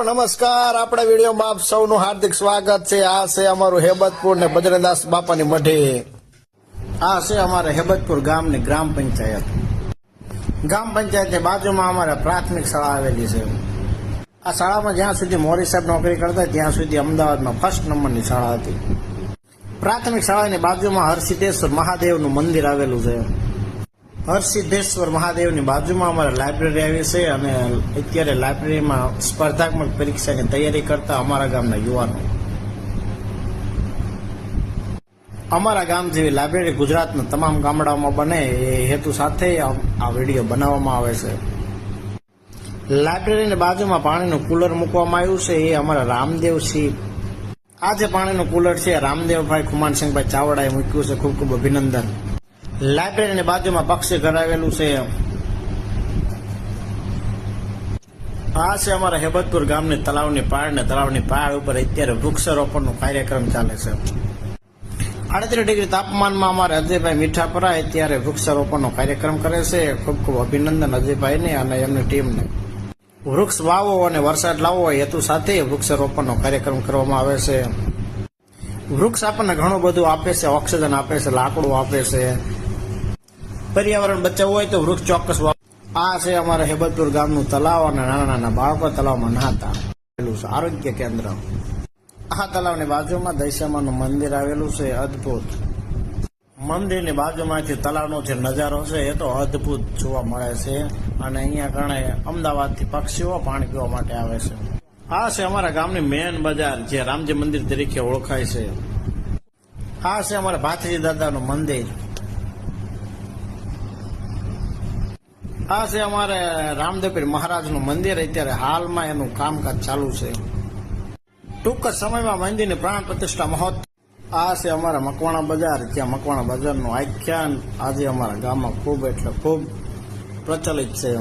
નમસ્કાર, આપણા વિડીયોમાં આપ સૌનું હાર્દિક સ્વાગત છે। આ છે અમારું હેબતપુર ને બજરંગદાસ બાપાની મઢી। આ છે અમારા હેબતપુર ગામની ગ્રામ પંચાયત। ગ્રામ પંચાયતની બાજુમાં અમારે પ્રાથમિક શાળા આવેલી છે। આ શાળામાં જ્યાં સુધી મોરી સાહેબ નોકરી કરતા ત્યાં સુધી અમદાવાદમાં ફર્સ્ટ નંબરની શાળા હતી। પ્રાથમિક શાળાની બાજુમાં હરસિદ્ધેશ્વર મહાદેવનું મંદિર આવેલું છે। હરસિદ્ધેશ્વર મહાદેવની બાજુમાં અમારે લાઇબ્રેરી આવી છે અને અત્યારે લાઇબ્રેરીમાં સ્પર્ધાત્મક પરીક્ષાની તૈયારી કરતા અમારા ગામના યુવાનો। અમારા ગામ જેવી લાઇબ્રેરી ગુજરાતના તમામ ગામડાઓમાં બને એ હેતુ સાથે આ વિડીયો બનાવવામાં આવે છે। લાઇબ્રેરીની બાજુમાં પાણીનું કુલર મૂકવામાં આવ્યું છે એ અમારા રામદેવસિંહ, આ જે પાણીનું કુલર છે રામદેવભાઈ ખુમાનસિંહભાઈ ચાવડાએ મૂક્યું છે, ખૂબ ખૂબ અભિનંદન। લાઇબ્રેરીની બાજુમાં પક્ષી ઘર આવેલું છે। આ છે અમારા હેબતપુર ગામની તળાવની પાળ ને તળાવની પાળ ઉપર અત્યારે વૃક્ષારોપણનો કાર્યક્રમ ચાલે છે। 38 ડિગ્રી તાપમાનમાં અમારે અજયભાઈ મીઠાપરા અત્યારે વૃક્ષારોપણનો કાર્યક્રમ કરે છે। ખૂબ ખૂબ અભિનંદન અજયભાઈને અને એમની ટીમને। વૃક્ષ વાવો અને વરસાદ લાવવો હેતુ સાથે વૃક્ષારોપણનો કાર્યક્રમ કરવામાં આવે છે। વૃક્ષ આપણને ઘણું બધું આપે છે, ઓક્સિજન આપે છે, લાકડું આપે છે। પર્યાવરણ બચાવવું હોય તો વૃક્ષ ચોક્કસ વાવો। આ છે અમારા હેબતપુર ગામનું તળાવ અને નાના નાના બાળકો તળાવમાં નહાતા આરોગ્ય કેન્દ્ર। આ તળાવની બાજુમાં દશામાનું મંદિર આવેલું છે, અદ્ભુત। મંદિરની બાજુમાંથી તળાવનો જે નજારો છે એ તો અદ્ભુત જોવા મળે છે અને અહીંયા ઘણા અમદાવાદથી પક્ષીઓ પાણી પીવા માટે આવે છે। આ છે અમારા ગામની મેન બજાર જે રામજી મંદિર તરીકે ઓળખાય છે। આ છે અમારા ભાથજી દાદાનું મંદિર। આ છે અમારે રામદેવપીર મહારાજનું મંદિર, અત્યારે હાલમાં એનું કામકાજ ચાલુ છે। ટૂંક જ સમયમાં મંદિરની પ્રાણ પ્રતિષ્ઠા મહોત્સવ। આ છે અમારા મકવાણા બજાર, જ્યાં મકવાણા બજારનું આખ્યાન આજે અમારા ગામમાં ખૂબ એટલે ખૂબ પ્રચલિત છે।